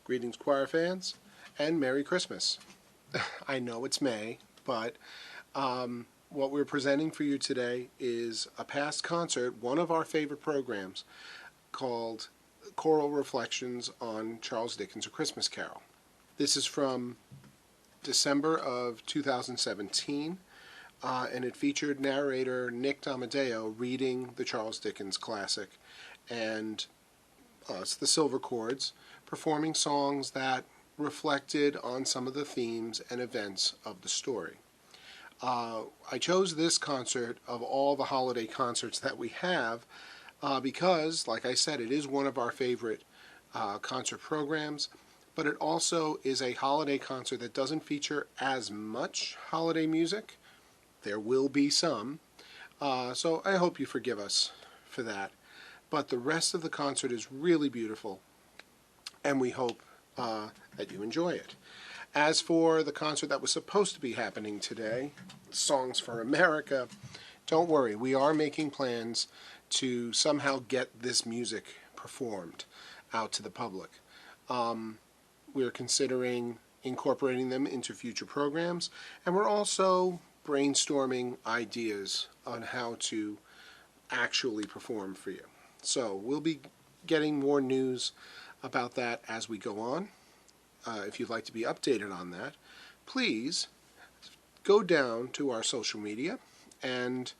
Greetings, choir fans, and Merry Christmas. I know it's May, but what we're presenting for you today is a past concert, one of our favorite programs, called Choral Reflections on Charles Dickens' A Christmas Carol. This is from December of 2017, and it featured narrator Nick Damadeo reading the Charles Dickens classic, and us, the Silver Chords, performing songs that reflected on some of the themes and events of the story. I chose this concert of all the holiday concerts that we have because, like I said, it is one of our favorite concert programs, but it also is a holiday concert that doesn't feature as much holiday music. There will be some, so I hope you forgive us for that. But the rest of the concert is really beautiful, and we hope that you enjoy it. As for the concert that was supposed to be happening today, Songs for America, don't worry, we are making plans to somehow get this music performed out to the public. We're considering incorporating them into future programs, and we're also brainstorming ideas on how to actually perform for you. So we'll be getting more news about that as we go on. If you'd like to be updated on that, please go down to our social media and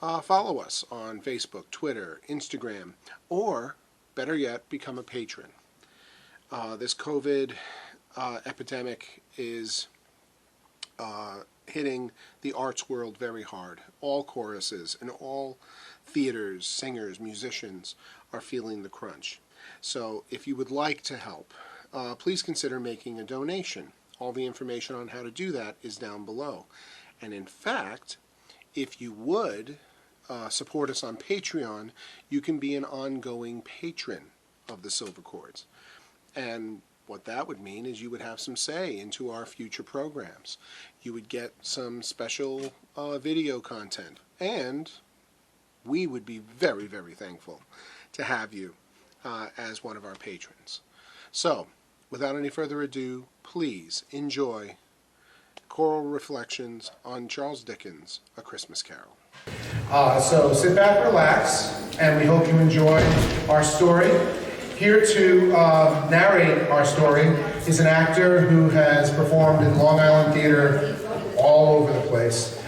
follow us on Facebook, Twitter, Instagram, or better yet, become a patron. This COVID epidemic is hitting the arts world very hard. All choruses and all theaters, singers, musicians are feeling the crunch. So if you would like to help, please consider making a donation. All the information on how to do that is down below. And in fact, if you would support us on Patreon, you can be an ongoing patron of the Silver Chords. And what that would mean is you would have some say into our future programs. You would get some special video content, and we would be very, very thankful to have you as one of our patrons. So, without any further ado, please enjoy Choral Reflections on Charles Dickens' A Christmas Carol. So sit back, relax, and we hope you enjoy our story. Here to narrate our story is an actor who has performed in Long Island theater all over the place.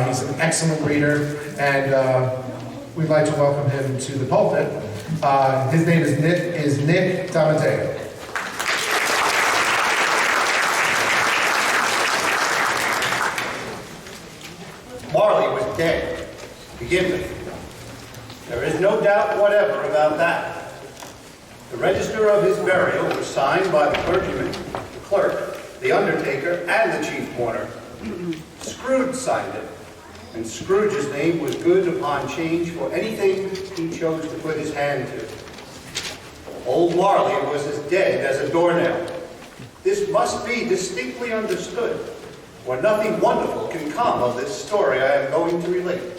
He's an excellent reader, and we'd like to welcome him to the pulpit. His name is Nick Damadeo. Marley was dead, to begin with. There is no doubt whatever about that. The register of his burial was signed by the clergyman, the clerk, the undertaker, and the chief mourner. Scrooge signed it, and Scrooge's name was good upon change for anything he chose to put his hand to. Old Marley was as dead as a doornail. This must be distinctly understood, or nothing wonderful can come of this story I am going to relate.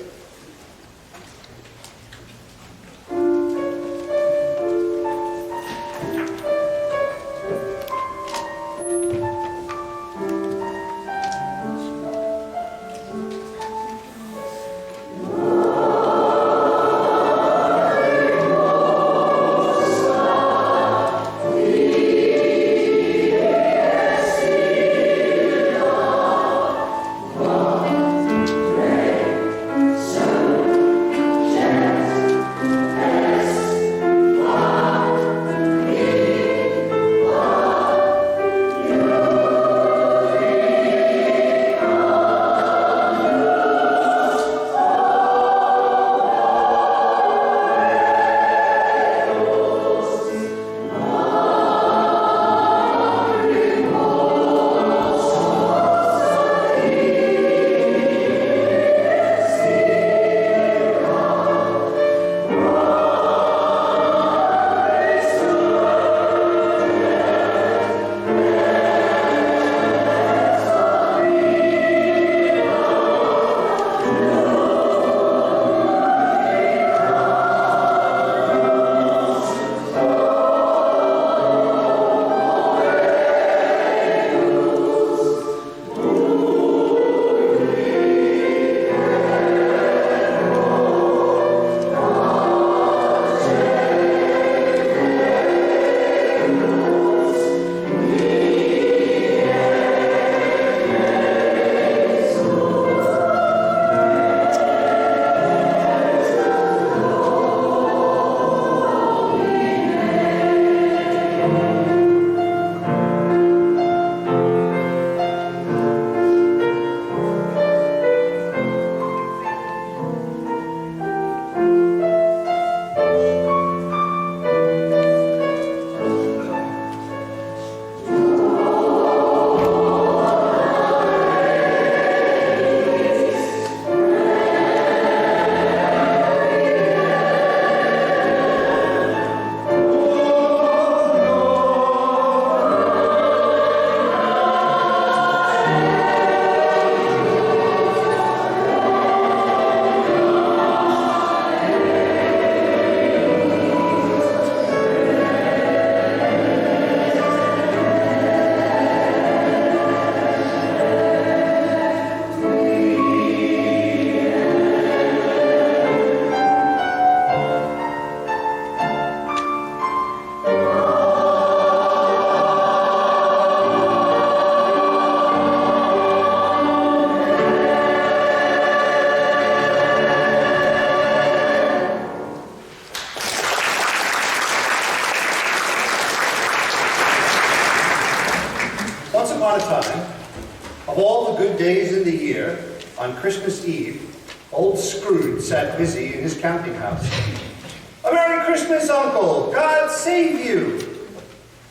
all the good days in the year, on Christmas Eve, old Scrooge sat busy in his counting house. "A Merry Christmas, Uncle! God save you!"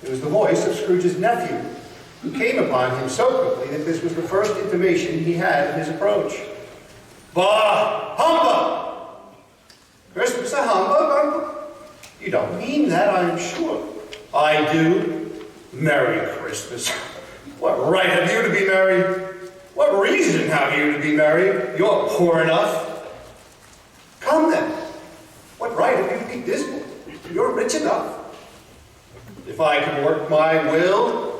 It was the voice of Scrooge's nephew, who came upon him so quickly that this was the first intimation he had of his approach. "Bah! Humbug! Christmas a humbug, Uncle? You don't mean that, I am sure." "I do. Merry Christmas. What right have you to be merry? What reason have you to be merry? You're poor enough." "Come then. What right have you to be dismal? You're rich enough." "If I could work my will,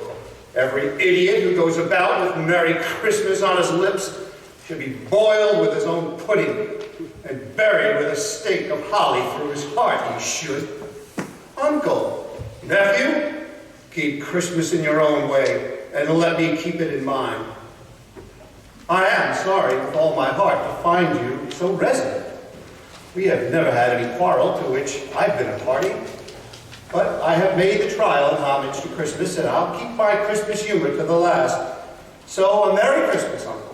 every idiot who goes about with Merry Christmas on his lips should be boiled with his own pudding and buried with a stake of holly through his heart, he should." "Uncle, nephew, keep Christmas in your own way, and let me keep it in mine. I am sorry with all my heart to find you so resolute. We have never had any quarrel to which I've been a party, but I have made the trial in homage to Christmas, and I'll keep my Christmas humor to the last. So, a Merry Christmas, Uncle."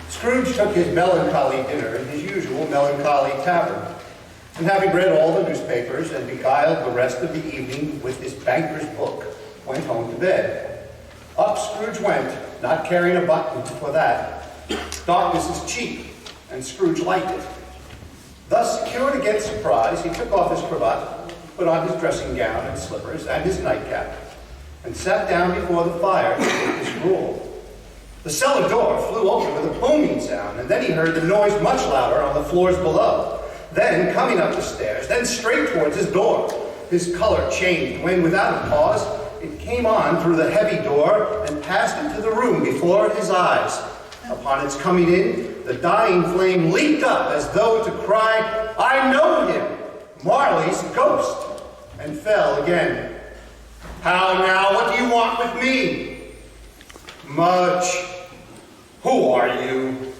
Scrooge took his melancholy dinner in his usual melancholy tavern, and having read all the newspapers and beguiled the rest of the evening with his banker's book, went home to bed. Up Scrooge went, not carrying a button for that. Darkness is cheap, and Scrooge liked it. Thus, secured against surprise, he took off his cravat, put on his dressing gown and slippers and his nightcap, and sat down before the fire to take his gruel. The cellar door flew open with a booming sound, and then he heard the noise much louder on the floors below. Then, coming up the stairs, then straight towards his door, his color changed when, without a pause, it came on through the heavy door and passed into the room before his eyes. Upon its coming in, the dying flame leaped up as though to cry, "I know him, Marley's ghost," and fell again. "How now, what do you want with me?" "Much. Who are you?"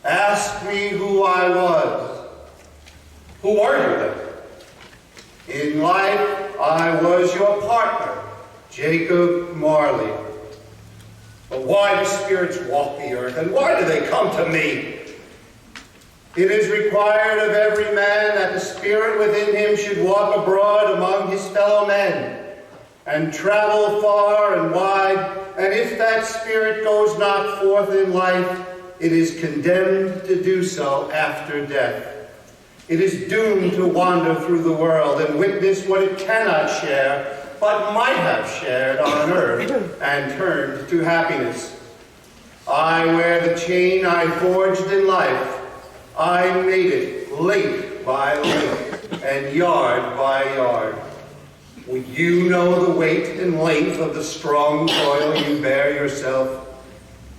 "Ask me who I was." "Who are you then?" "In life, I was your partner, Jacob Marley." "But why do spirits walk the earth, and why do they come to me?" "It is required of every man that the spirit within him should walk abroad among his fellow men. and travel far and wide, and if that spirit goes not forth in life, it is condemned to do so after death. It is doomed to wander through the world and witness what it cannot share, but might have shared on earth and turned to happiness. I wear the chain I forged in life. I made it link by link and yard by yard. Would you know the weight and length of the strong toil you bear yourself?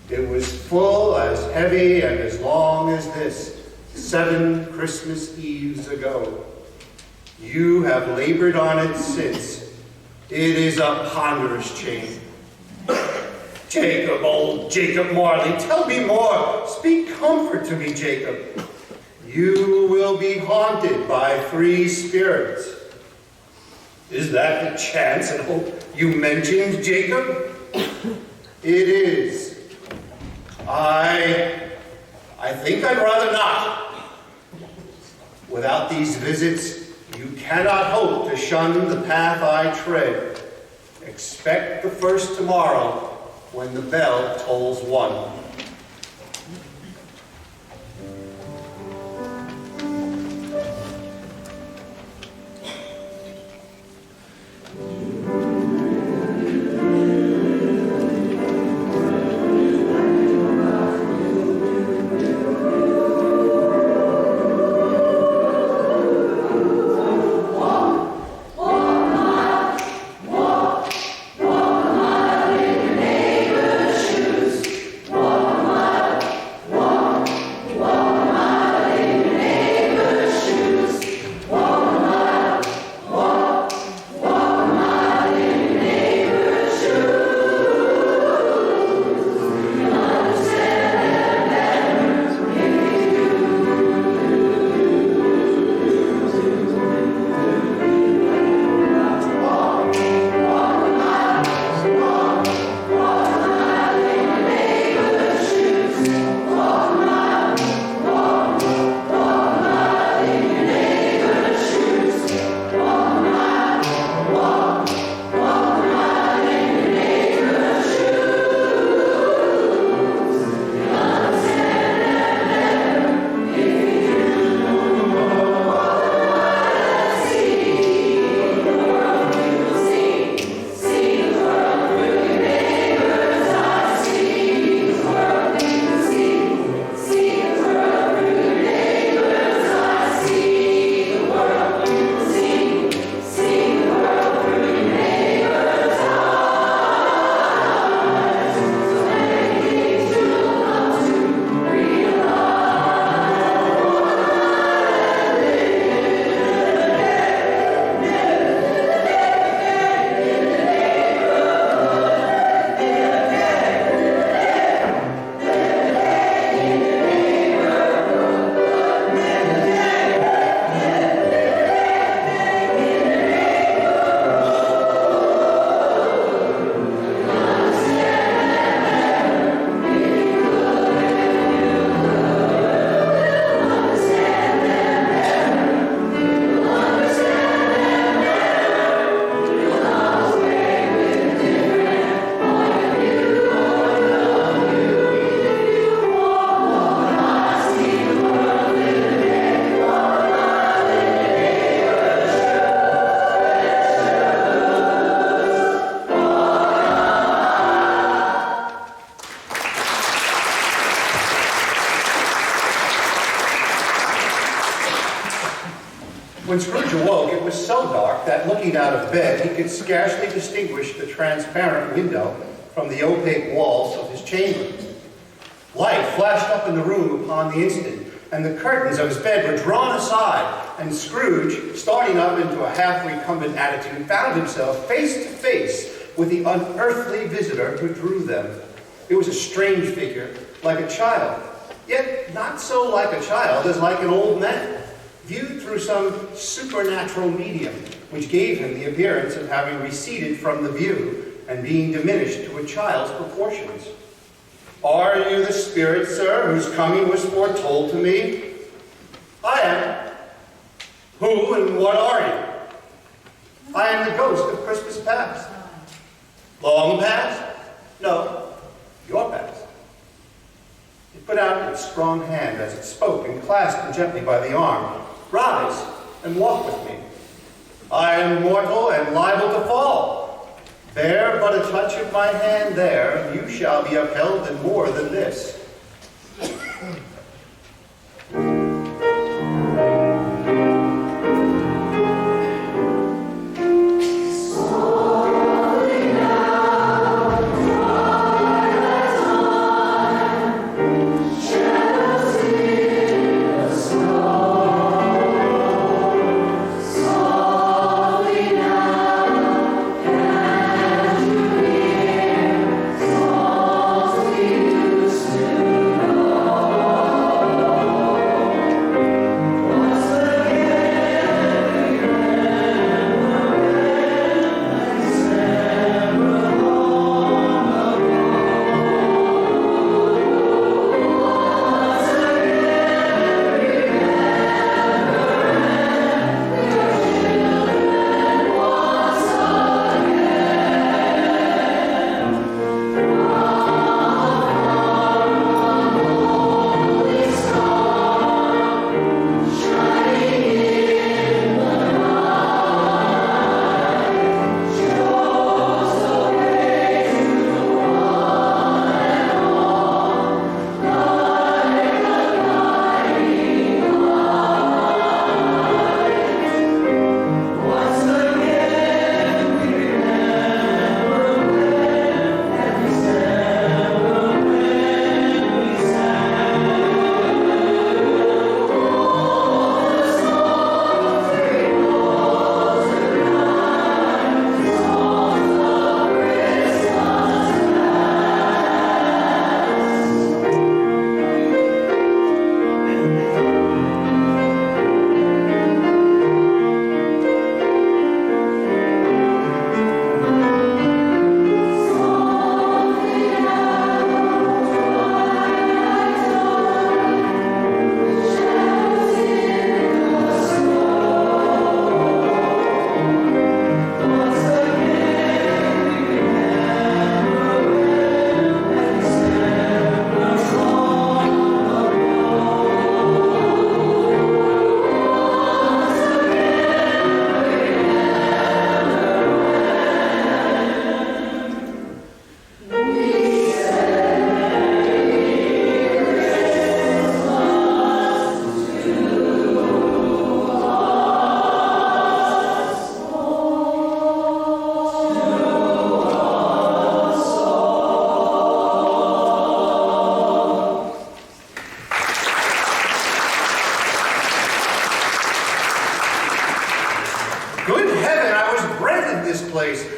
It was full as heavy and as long as this, 7 Christmas Eves ago. You have labored on it since. It is a ponderous chain. Jacob, old Jacob Marley, tell me more. Speak comfort to me, Jacob. You will be haunted by 3 spirits. Is that the chance and hope you mentioned, Jacob? It is. I think I'd rather not. Without these visits, you cannot hope to shun the path I tread. Expect the first tomorrow when the bell tolls 1. When Scrooge awoke, it was so dark that looking out of bed, he could scarcely distinguish the transparent window from the opaque walls of his chamber. Light flashed up in the room upon the instant, and the curtains of his bed were drawn aside, and Scrooge, starting up into a half-recumbent attitude, found himself face to face with the unearthly visitor who drew them. It was a strange figure, like a child, yet not so like a child as like an old man, viewed through some supernatural medium, which gave him the appearance of having receded from the view and being diminished to a child's proportions. "Are you the spirit, sir, whose coming was foretold to me?" "I am." "Who and what are you?" I am the ghost of Christmas past. Long past? No, your past. It put out its strong hand as it spoke and clasped him gently by the arm. Rise and walk with me. I am mortal and liable to fall. Bear but a touch of my hand there, and you shall be upheld in more than this.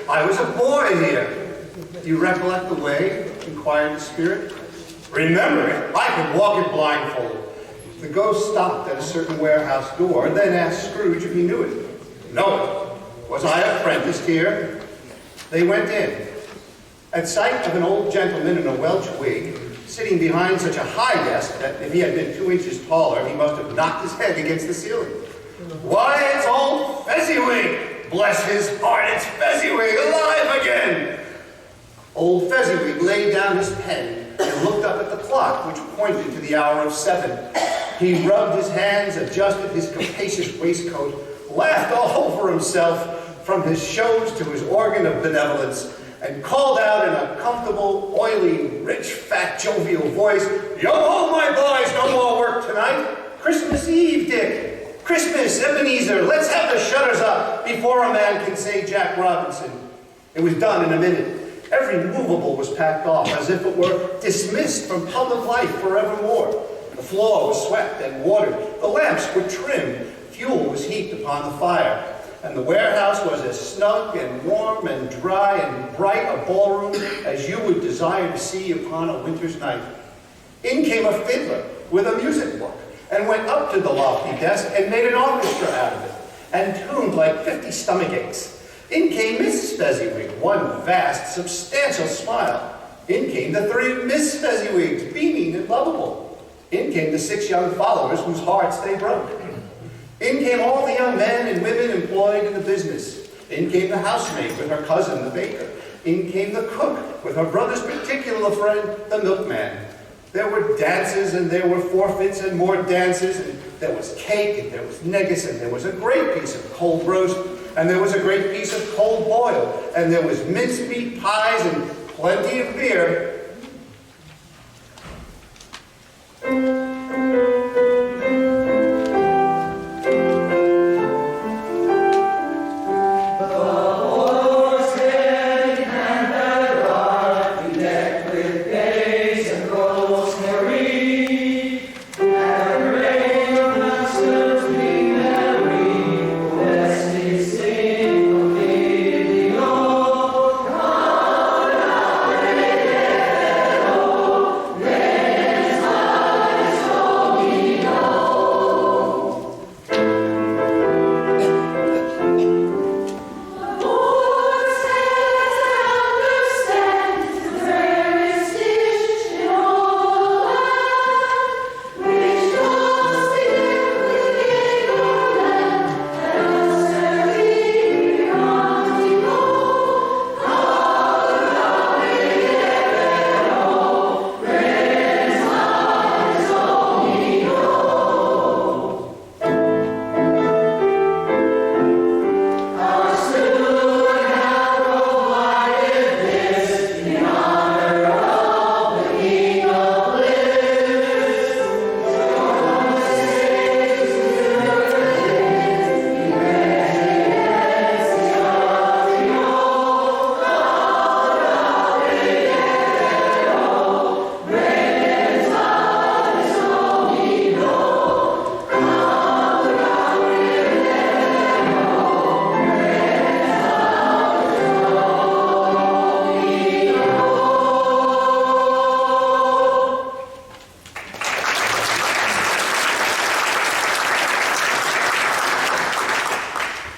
I was a boy here. Do you recollect the way? Inquired the spirit. Remember it? I could walk it blindfold. The ghost stopped at a certain warehouse door, then asked Scrooge if he knew it. No. Was I apprenticed here? They went in. At sight of an old gentleman in a Welsh wig, sitting behind such a high desk that if he had been 2 inches taller, he must have knocked his head against the ceiling. Why, it's old Fezziwig! Bless his heart, it's Fezziwig, alive again! Old Fezziwig laid down his pen and looked up at the clock, which pointed to the hour of 7. He rubbed his hands, adjusted his capacious waistcoat, laughed all over himself, from his shows to his organ of benevolence, and called out in a comfortable, oily, rich, fat, jovial voice, "Yo ho, my boys, no more work tonight. Christmas Eve, Dick. Christmas, Ebenezer, let's have the shutters up before a man can say Jack Robinson." It was done in a minute. Every movable was packed off as if it were dismissed from public life forevermore. The floor was swept and watered. The lamps were trimmed. Fuel was heaped upon the fire. And the warehouse was as snug and warm and dry and bright a ballroom as you would desire to see upon a winter's night. In came a fiddler with a music book, and went up to the lofty desk and made an orchestra out of it, and tuned like 50 stomach aches. In came Mrs. Fezziwig, one vast, substantial smile. In came the 3 Miss Fezziwigs, beaming and lovable. In came the 6 young followers whose hearts they broke. In came all the young men and women employed in the business. In came the housemaid with her cousin, the baker. In came the cook with her brother's particular friend, the milkman. There were dances, and there were forfeits, and more dances, and there was cake, and there was negus, and there was a great piece of cold roast, and there was a great piece of cold boil, and there was mincemeat pies, and plenty of beer.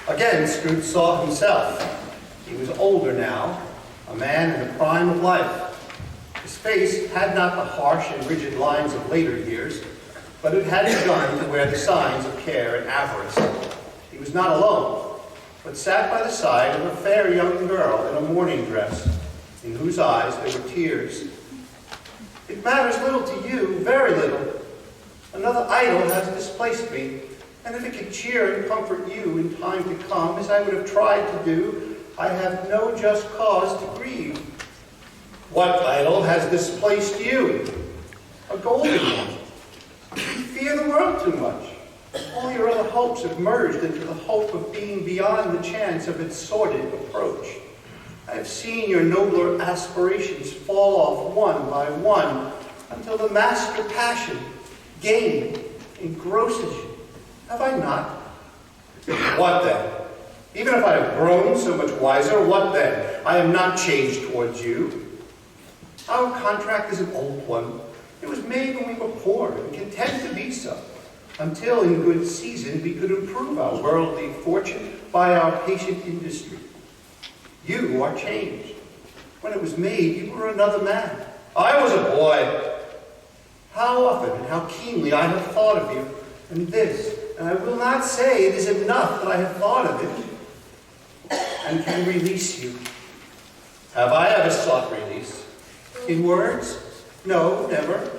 Again, Scrooge saw himself. He was older now, a man in the prime of life. His face had not the harsh and rigid lines of later years, but it had begun to wear the signs of care and avarice. He was not alone, but sat by the side of a fair young girl in a mourning dress, in whose eyes there were tears. It matters little to you, very little. Another idol has displaced me, and if it could cheer and comfort you in time to come, as I would have tried to do, I have no just cause to grieve. What idol has displaced you? A golden one. You fear the world too much. All your other hopes have merged into the hope of being beyond the chance of its sordid approach. I have seen your nobler aspirations fall off one by one until the master passion, gain, engrosses you. Have I not? What then? Even if I have grown so much wiser, what then? I am not changed towards you. Our contract is an old one. It was made when we were poor and content to be so, until in good season we could improve our worldly fortune by our patient industry. You are changed. When it was made, you were another man. I was a boy. How often and how keenly I have thought of you, and this, and I will not say it is enough that I have thought of it, and can release you. Have I ever sought release? In words? No, never.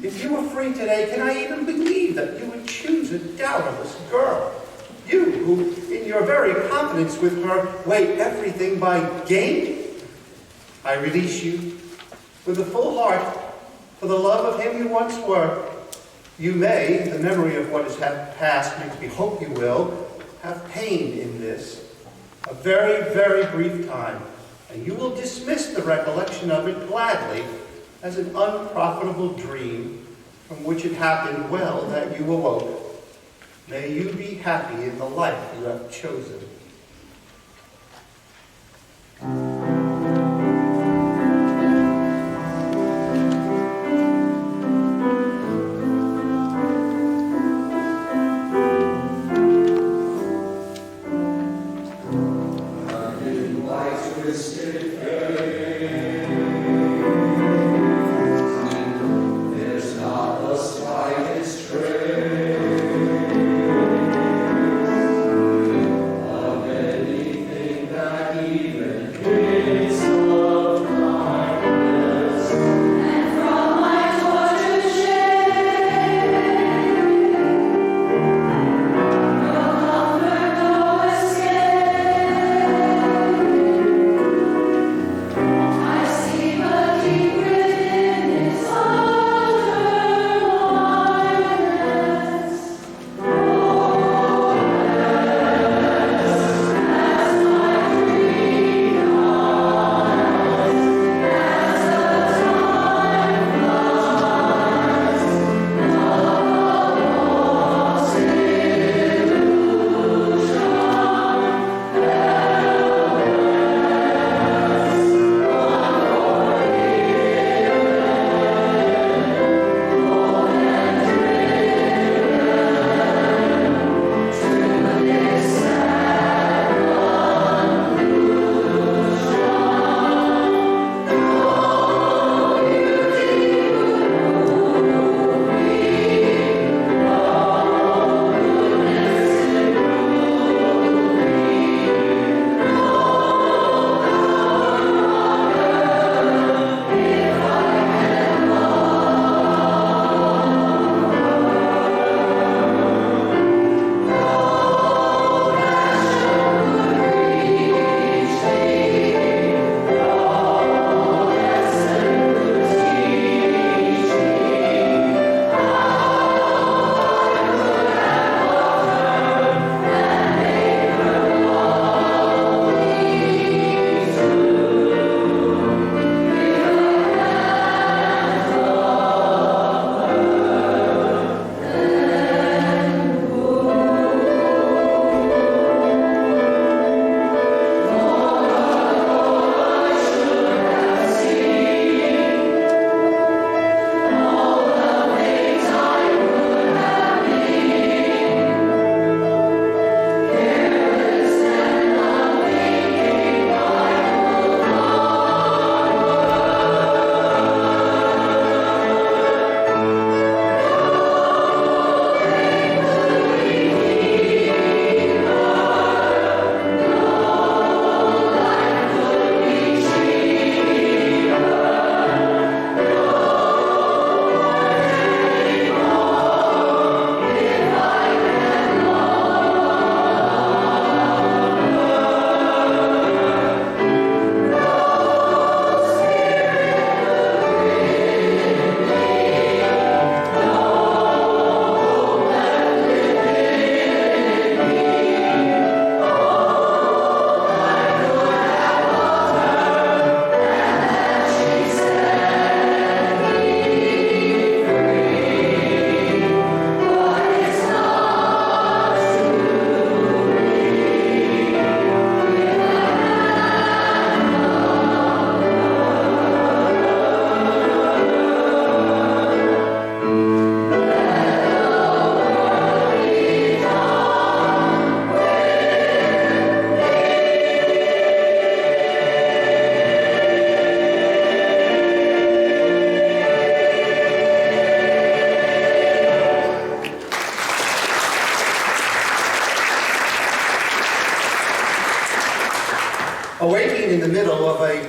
If you were free today, can I even believe that you would choose a doubtless girl? You, who, in your very confidence with her, weigh everything by gain? I release you with a full heart for the love of him you once were. You may, the memory of what has passed makes me hope you will, have pain in this, a very, very brief time, and you will dismiss the recollection of it gladly as an unprofitable dream from which it happened well that you awoke. May you be happy in the life you have chosen.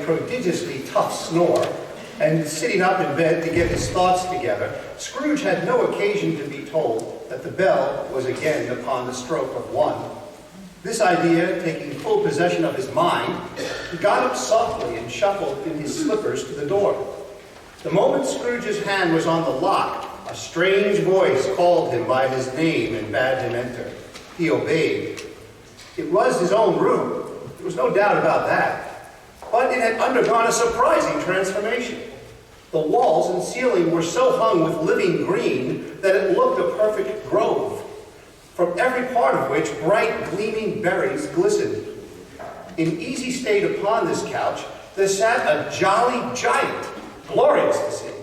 prodigiously tough snore, and sitting up in bed to get his thoughts together, Scrooge had no occasion to be told that the bell was again upon the stroke of 1. This idea taking full possession of his mind, he got up softly and shuffled in his slippers to the door. The moment Scrooge's hand was on the lock, a strange voice called him by his name and bade him enter. He obeyed. It was his own room. There was no doubt about that. But it had undergone a surprising transformation. The walls and ceiling were so hung with living green that it looked a perfect grove, from every part of which bright gleaming berries glistened. In easy state upon this couch there sat a jolly giant, glorious to see,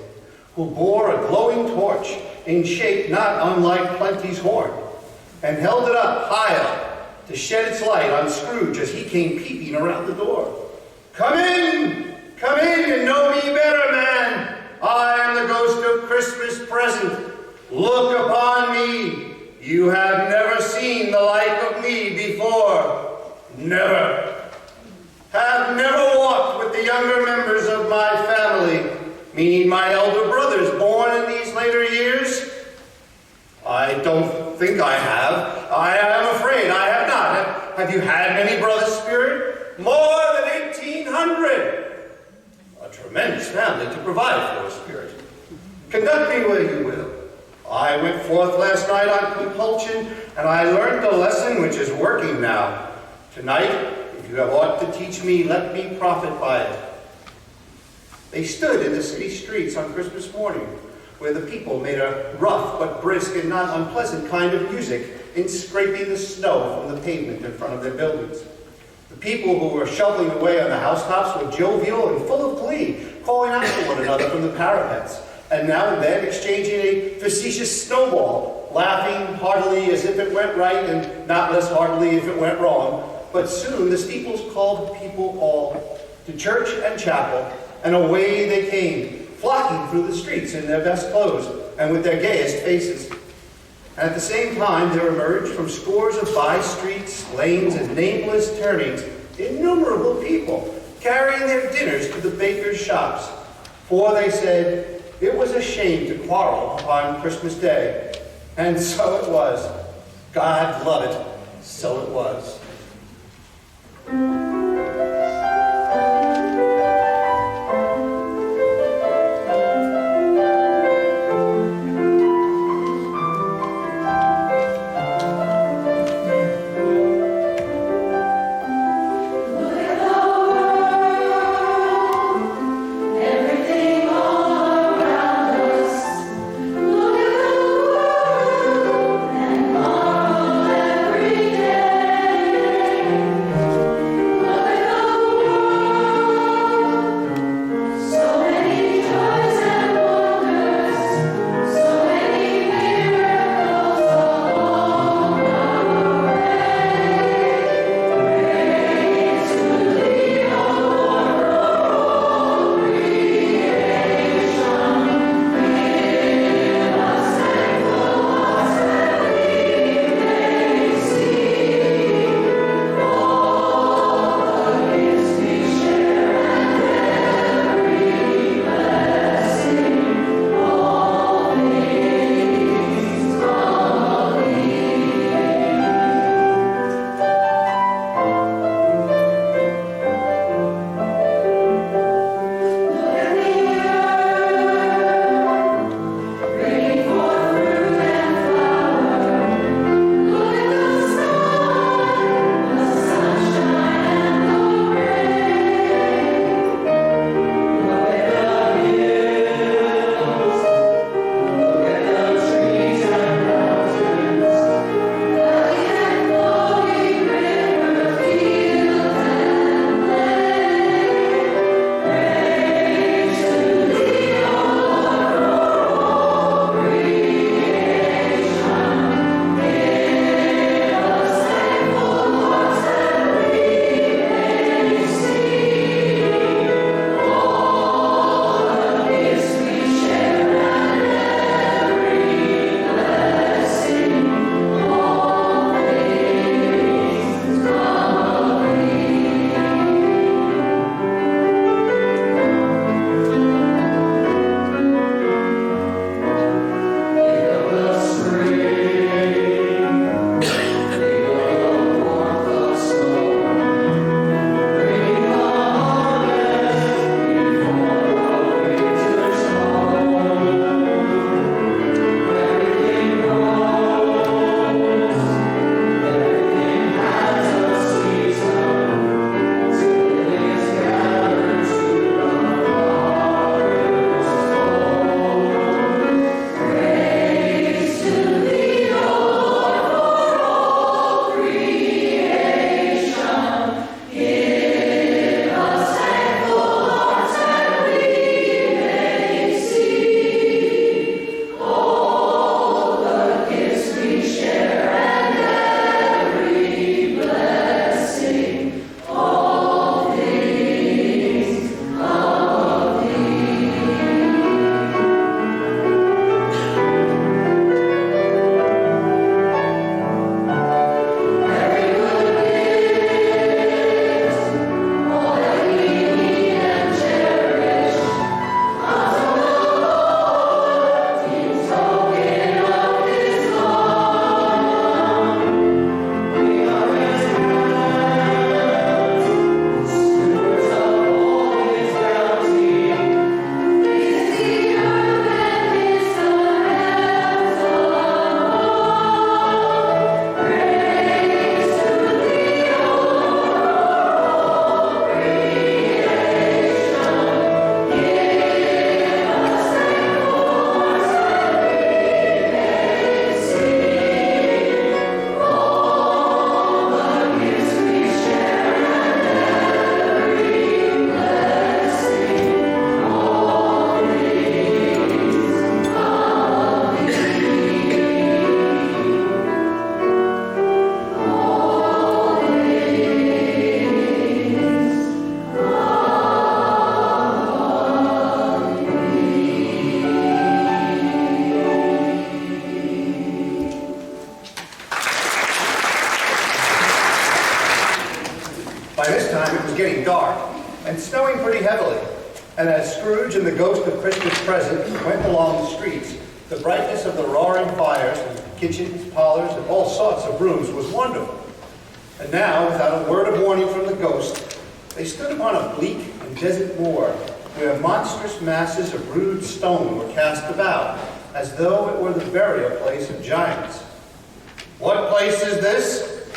who bore a glowing torch in shape not unlike Plenty's horn, and held it up high up to shed its light on Scrooge as he came peeping around the door. Come in, and know me better, man. I am the ghost of Christmas present. Look upon me. You have never seen the like of me before. Never. Have never walked with the younger members of my family, meaning my elder brothers born in these later years? I don't think I have. I am afraid I have not. Have you had many brothers, Spirit? More than 1,800. A tremendous family to provide for, Spirit. Conduct me where you will. I went forth last night on compulsion, and I learned a lesson which is working now. Tonight, if you have aught to teach me, let me profit by it. They stood in the city streets on Christmas morning, where the people made a rough but brisk and not unpleasant kind of music in scraping the snow from the pavement in front of their buildings. The people who were shoveling away on the housetops were jovial and full of glee, calling out to one another from the parapets, and now and then exchanging a facetious snowball, laughing heartily as if it went right and not less heartily if it went wrong. But soon the steeples called the people all to church and chapel, and away they came, flocking through the streets in their best clothes and with their gayest faces. And at the same time there emerged from scores of by-streets, lanes, and nameless turnings innumerable people carrying their dinners to the bakers' shops. For they said it was a shame to quarrel upon Christmas Day. And so it was. God love it, so it was. getting dark and snowing pretty heavily. And as Scrooge and the ghost of Christmas present went along the streets, the brightness of the roaring fires and kitchens, parlors, and all sorts of rooms was wonderful. And now, without a word of warning from the ghost, they stood upon a bleak and desert moor where monstrous masses of rude stone were cast about, as though it were the burial place of giants. What place is this?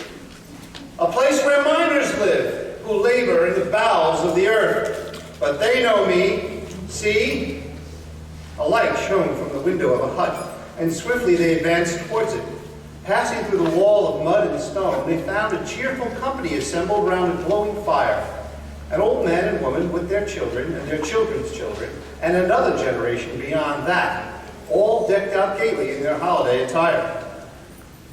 A place where miners live, who labor in the bowels of the earth. But they know me. See? A light shone from the window of a hut, and swiftly they advanced towards it. Passing through the wall of mud and stone, they found a cheerful company assembled round a glowing fire. An old man and woman with their children and their children's children, and another generation beyond that, all decked out gaily in their holiday attire.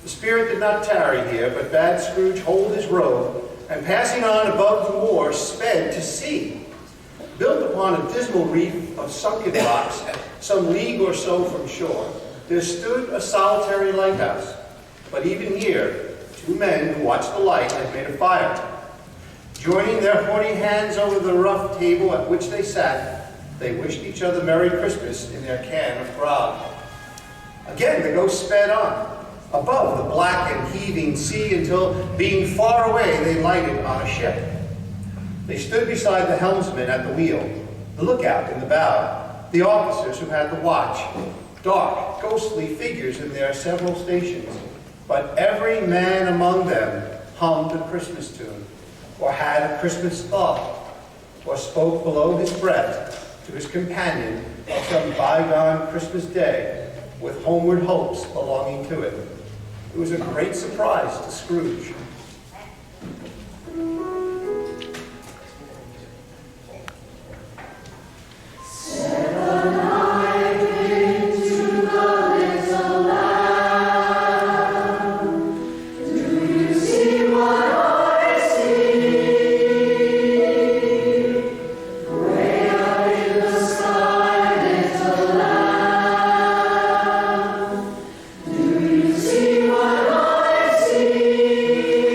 The spirit did not tarry here, but bade Scrooge hold his robe, and passing on above the moor, sped to sea. Built upon a dismal reef of sunken rocks, some league or so from shore, there stood a solitary lighthouse. But even here, two men who watched the light had made a fire. Joining their horny hands over the rough table at which they sat, they wished each other Merry Christmas in their can of grog. Again the ghost sped on, above the black and heaving sea, until, being far away, they lighted on a ship. They stood beside the helmsman at the wheel, the lookout in the bow, the officers who had the watch, dark, ghostly figures in their several stations. But every man among them hummed a Christmas tune, or had a Christmas thought, or spoke below his breath to his companion of some bygone Christmas day, with homeward hopes belonging to it. It was a great surprise to Scrooge. See what I see.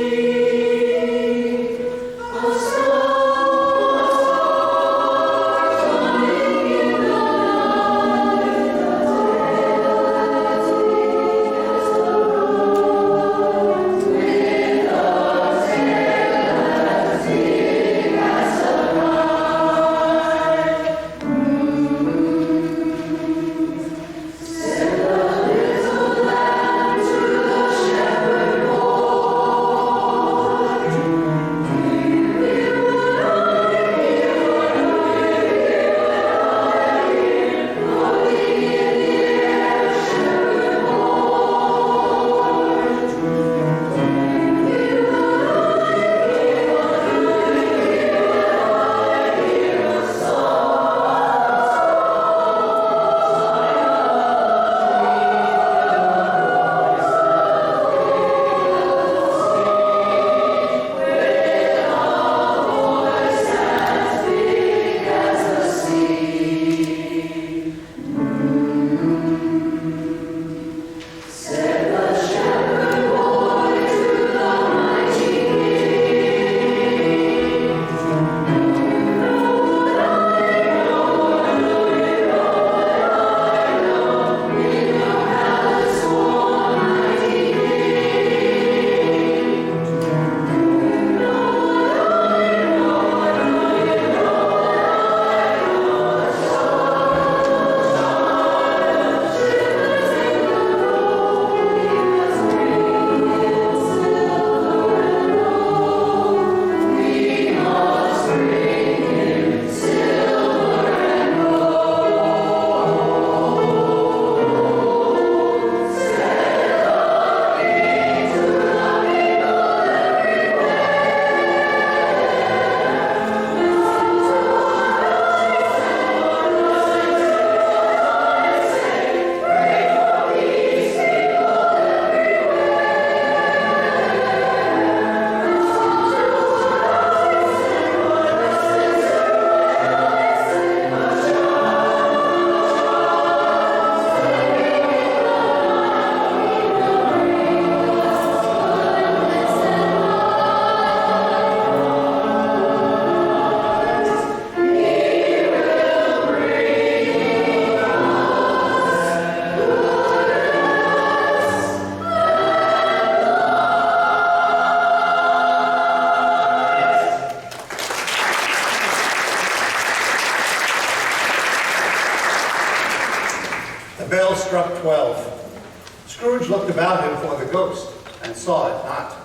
The bell struck 12. Scrooge looked about him for the ghost and saw it not.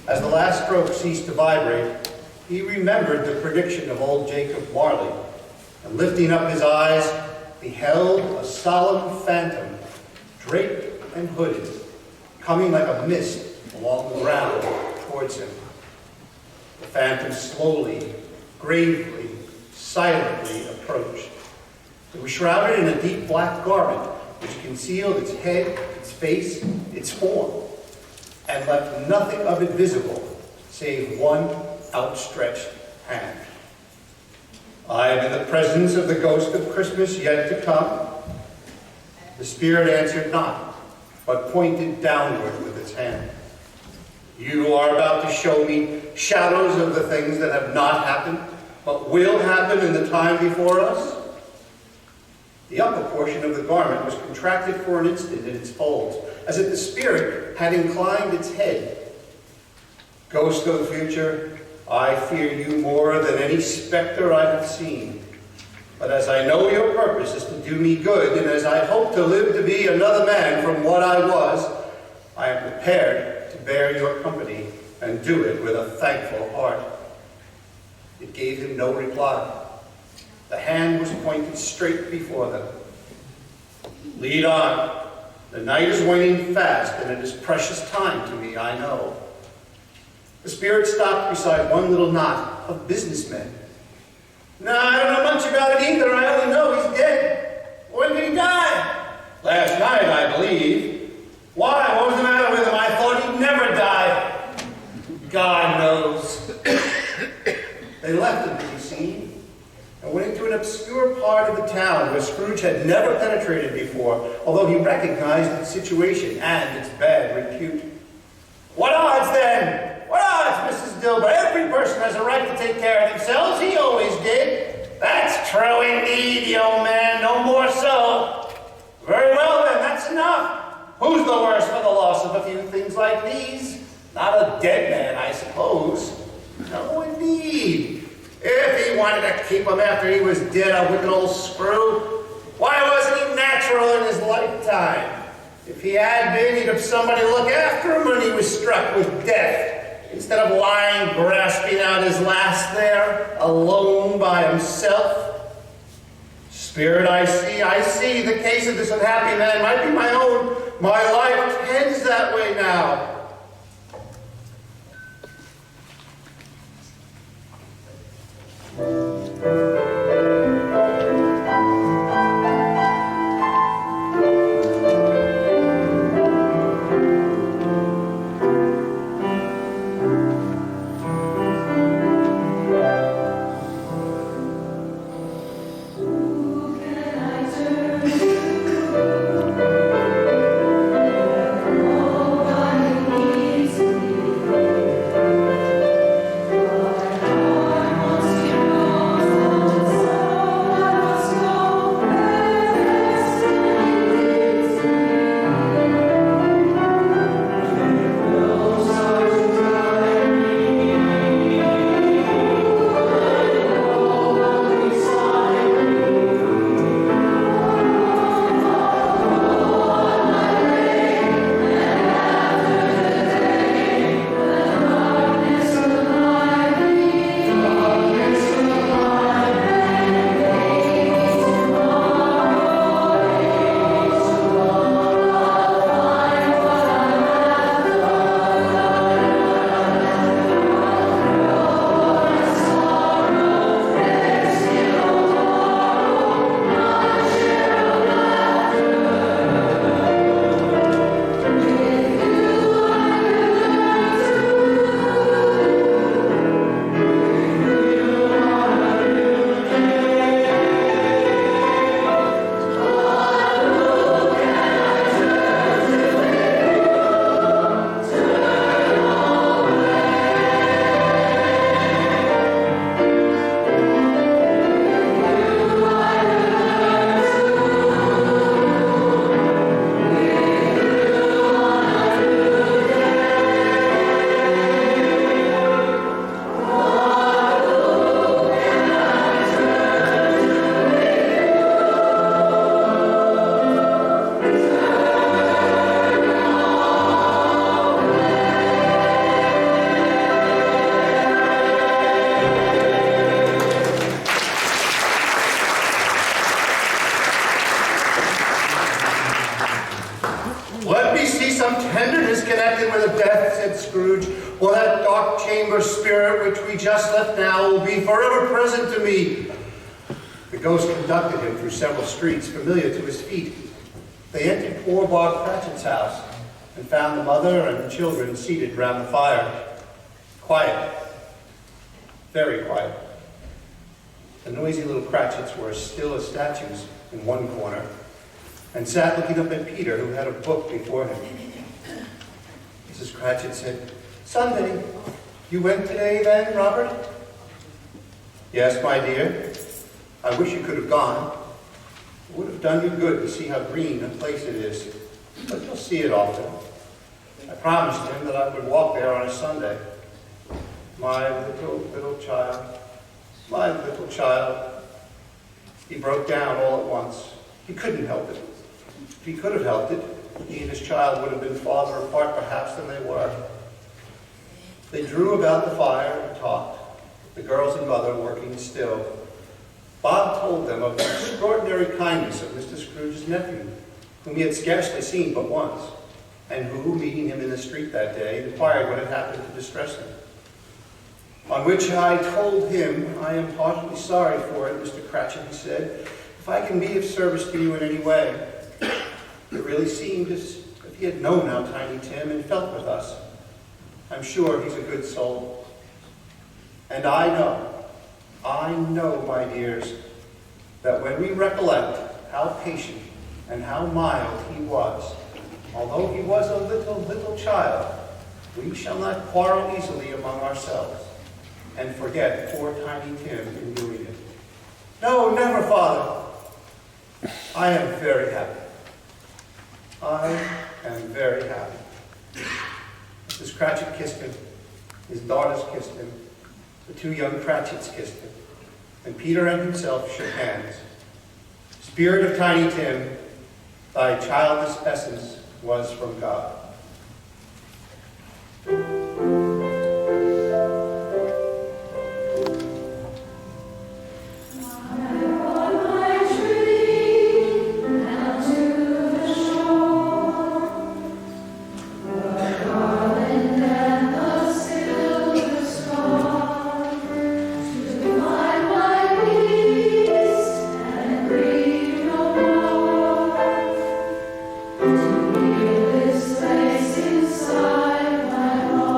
As the last stroke ceased to vibrate, he remembered the prediction of old Jacob Marley, and lifting up his eyes, beheld a solemn phantom, draped and hooded, coming like a mist along the ground towards him. The phantom slowly, gravely, silently approached. It was shrouded in a deep black garment which concealed its head, its face, its form, and left nothing of it visible save one outstretched hand. I am in the presence of the ghost of Christmas yet to come. The spirit answered not, but pointed downward with its hand. You are about to show me shadows of the things that have not happened, but will happen in the time before us? The upper portion of the garment was contracted for an instant in its folds, as if the spirit had inclined its head. Ghost of the future, I fear you more than any specter I have seen. But as I know your purpose is to do me good, and as I hope to live to be another man from what I was, I am prepared to bear your company and do it with a thankful heart. It gave him no reply. The hand was pointed straight before them. Lead on. The night is waning fast, and it is precious time to me, I know. The spirit stopped beside one little knot of businessmen. No, I don't know much about it either. I only know he's dead. When did he die? Last night, I believe. Why? What was the matter with him? I thought he'd never die. God knows. They left him to be seen and went into an obscure part of the town where Scrooge had never penetrated before, although he recognized its situation and its bad repute. What odds, then? What odds, Mrs. Dilber? Every person has a right to take care of themselves. He always did. That's true indeed, young man. No more so. Very well, then. That's enough. Who's the worse for the loss of a few things like these? Not a dead man, I suppose. No, indeed. If he wanted to keep him after he was dead, a wicked old screw, why wasn't he natural in his lifetime? If he had been, he'd have somebody look after him when he was struck with death, instead of lying grasping out his last there, alone by himself. Spirit, I see. The case of this unhappy man might be my own. My life tends that way now. Let me see some tenderness connected with a death, said Scrooge, or that dark chamber spirit which we just left now will be forever present to me. The ghost conducted him through several streets familiar to his feet. They entered poor Bob Cratchit's house and found the mother and the children seated round the fire. Quiet. Very quiet. The noisy little Cratchits were as still as statues in one corner and sat looking up at Peter, who had a book before him. Mrs. Cratchit said, "Sunday. You went today then, Robert?" "Yes, my dear. I wish you could have gone. It would have done you good to see how green a place it is. But you'll see it often. I promised him that I would walk there on a Sunday. My little child, my little child." He broke down all at once. He couldn't help it. If he could have helped it, he and his child would have been farther apart perhaps than they were. They drew about the fire and talked, the girls and mother working still. Bob told them of the extraordinary kindness of Mr. Scrooge's nephew, whom he had scarcely seen but once, and who, meeting him in the street that day, inquired what had happened to distress him. On which I told him, "I am heartily sorry for it, Mr. Cratchit," he said. "If I can be of service to you in any way." It really seemed as if he had known our Tiny Tim and felt with us. I'm sure he's a good soul. And I know, my dears, that when we recollect how patient and how mild he was, although he was a little child, we shall not quarrel easily among ourselves and forget poor Tiny Tim in doing it. "No, never, Father. I am very happy. I am very happy." Mrs. Cratchit kissed him. His daughters kissed him. The two young Cratchits kissed him. And Peter and himself shook hands. "Spirit of Tiny Tim, thy childless essence was from God." This place inside my heart.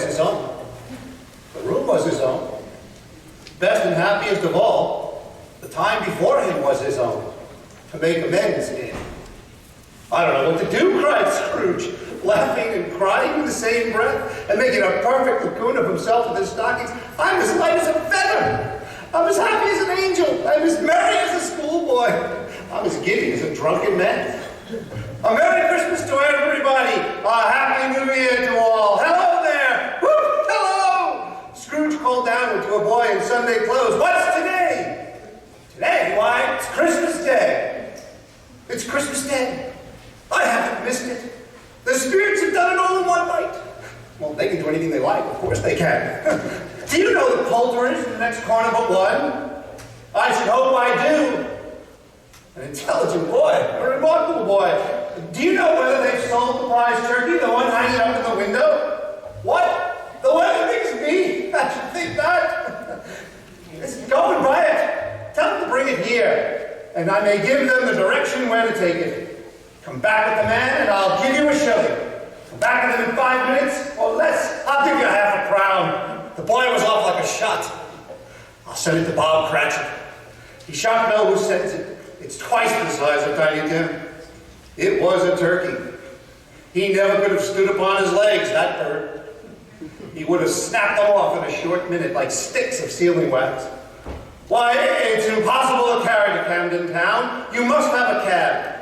was his own. The room was his own. Best and happiest of all, the time before him was his own, to make amends in. I don't know what to do, cried Scrooge, laughing and crying in the same breath, and making a perfect cocoon of himself with his stockings. I'm as light as a feather. I'm as happy as an angel. I'm as merry as a schoolboy. I'm as giddy as a drunken man. A Merry Christmas to everybody. A Happy New Year to all. Hello there. Woo, hello. Scrooge called down to a boy in Sunday clothes. What's today? Today? Why, it's Christmas Day. It's Christmas Day. I haven't missed it. The spirits have done it all in one night. Well, they can do anything they like. Of course they can. Do you know the Poulterers in the next corner but one? I should hope I do. An intelligent boy, a remarkable boy. Do you know whether they've sold the prize turkey, the one hanging up in the window? What? The one that thinks me? I should think not. Go and buy it. Tell them to bring it here, and I may give them the direction where to take it. Come back with the man, and I'll give you a shilling. Come back with him in 5 minutes, or less. I'll give you half a crown. The boy was off like a shot. I'll send it to Bob Cratchit. He shan't know who sends it. It's twice the size of Tiny Tim. It was a turkey. He never could have stood upon his legs, that bird. He would have snapped them off in a short minute like sticks of sealing wax. Why, it's impossible to carry to Camden Town. You must have a cab.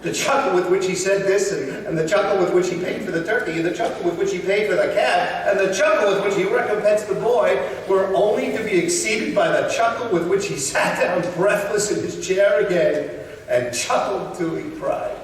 The chuckle with which he said this, and the chuckle with which he paid for the turkey, and the chuckle with which he paid for the cab, and the chuckle with which he recompensed the boy, were only to be exceeded by the chuckle with which he sat down breathless in his chair again, and chuckled till he cried.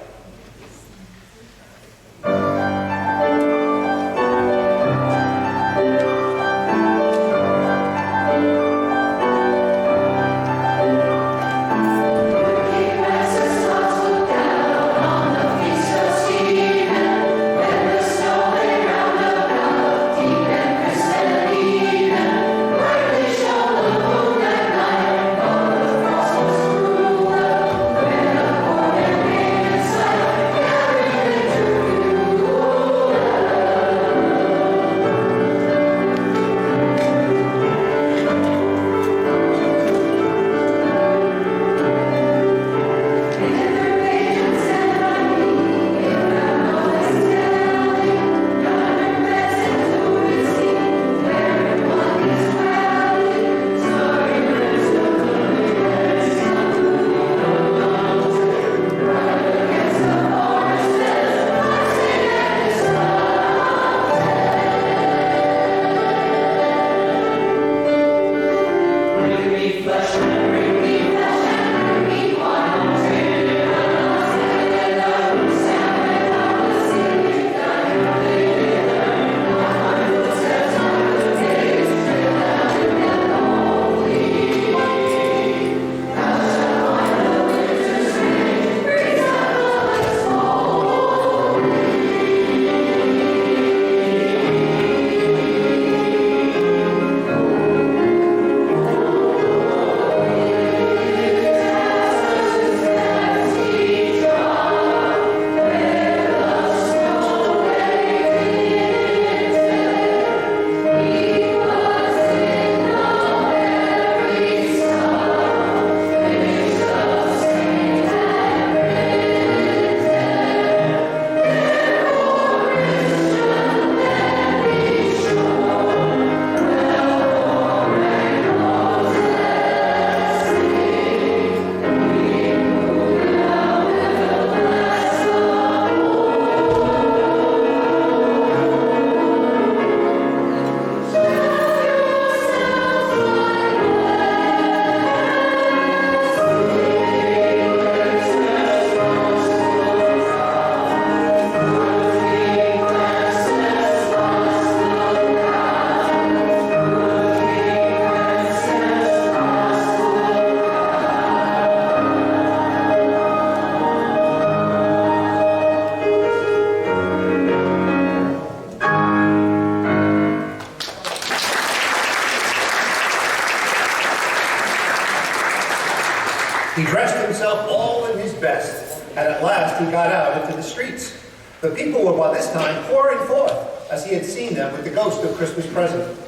He dressed himself all in his best, and at last he got out into the streets. The people were by this time pouring forth. as he had seen them with the ghost of Christmas present.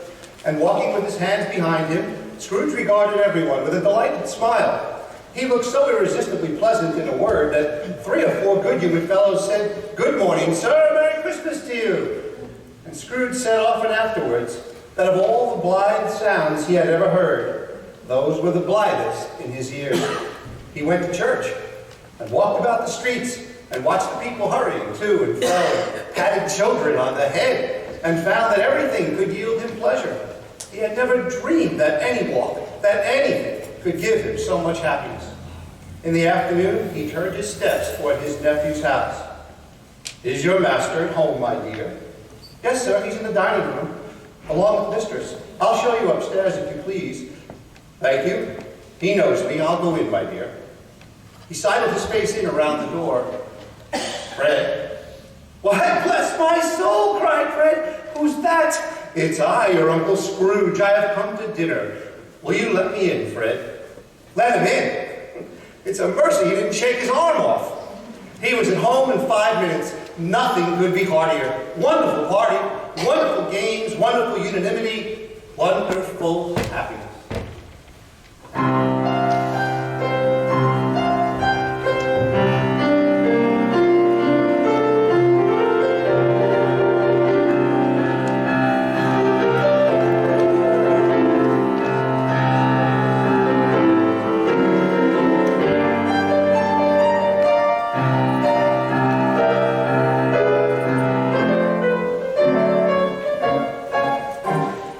And walking with his hands behind him, Scrooge regarded everyone with a delighted smile. He looked so irresistibly pleasant in a word that 3 or 4 good-humored fellows said, "Good morning, sir, Merry Christmas to you." And Scrooge said often afterwards that of all the blithe sounds he had ever heard, those were the blithest in his ears. He went to church and walked about the streets and watched the people hurrying to and fro, and patted children on the head, and found that everything could yield him pleasure. He had never dreamed that anything could give him so much happiness. In the afternoon, he turned his steps toward his nephew's house. "Is your master at home, my dear?" "Yes, sir, he's in the dining room, along with mistress. I'll show you upstairs if you please." "Thank you. He knows me. I'll go in, my dear." He sidled his face in around the door. "Fred." "Why, bless my soul!" cried Fred. "Who's that?" "It's I, your Uncle Scrooge. I have come to dinner. Will you let me in, Fred?" "Let him in? It's a mercy he didn't shake his arm off. He was at home in 5 minutes. Nothing could be heartier. Wonderful party, wonderful games, wonderful unanimity, wonderful happiness."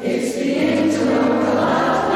It's beginning to look a lot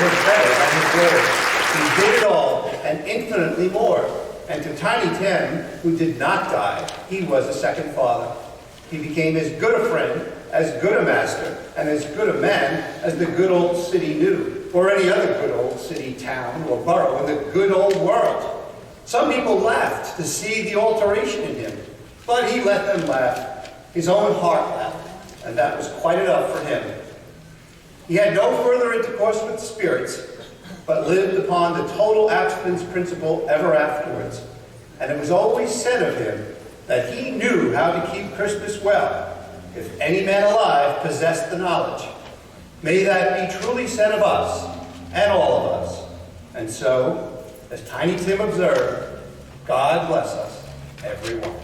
was better than his word. He did it all, and infinitely more. And to Tiny Tim, who did not die, he was a second father. He became as good a friend, as good a master, and as good a man as the good old city knew, or any other good old city, town, or borough in the good old world. Some people laughed to see the alteration in him, but he let them laugh. His own heart laughed, and that was quite enough for him. He had no further intercourse with spirits, but lived upon the total abstinence principle ever afterwards. And it was always said of him that he knew how to keep Christmas well, if any man alive possessed the knowledge. May that be truly said of us, and all of us. And so, as Tiny Tim observed, God bless us, everyone.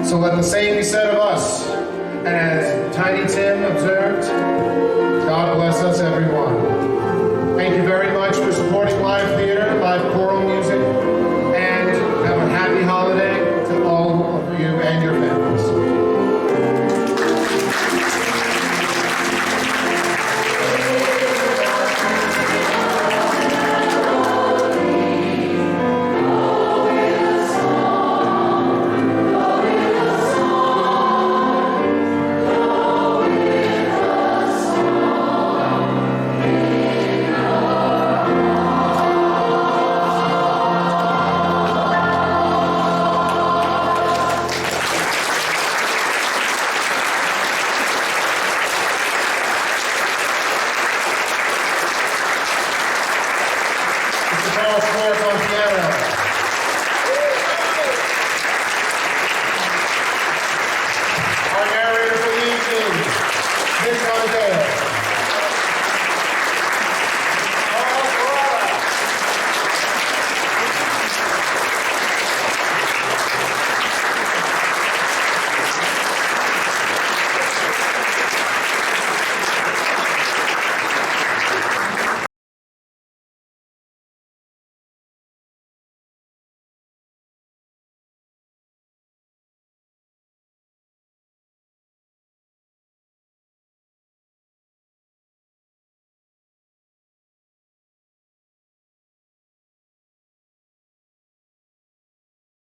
So let the same be said of us, and as Tiny Tim observed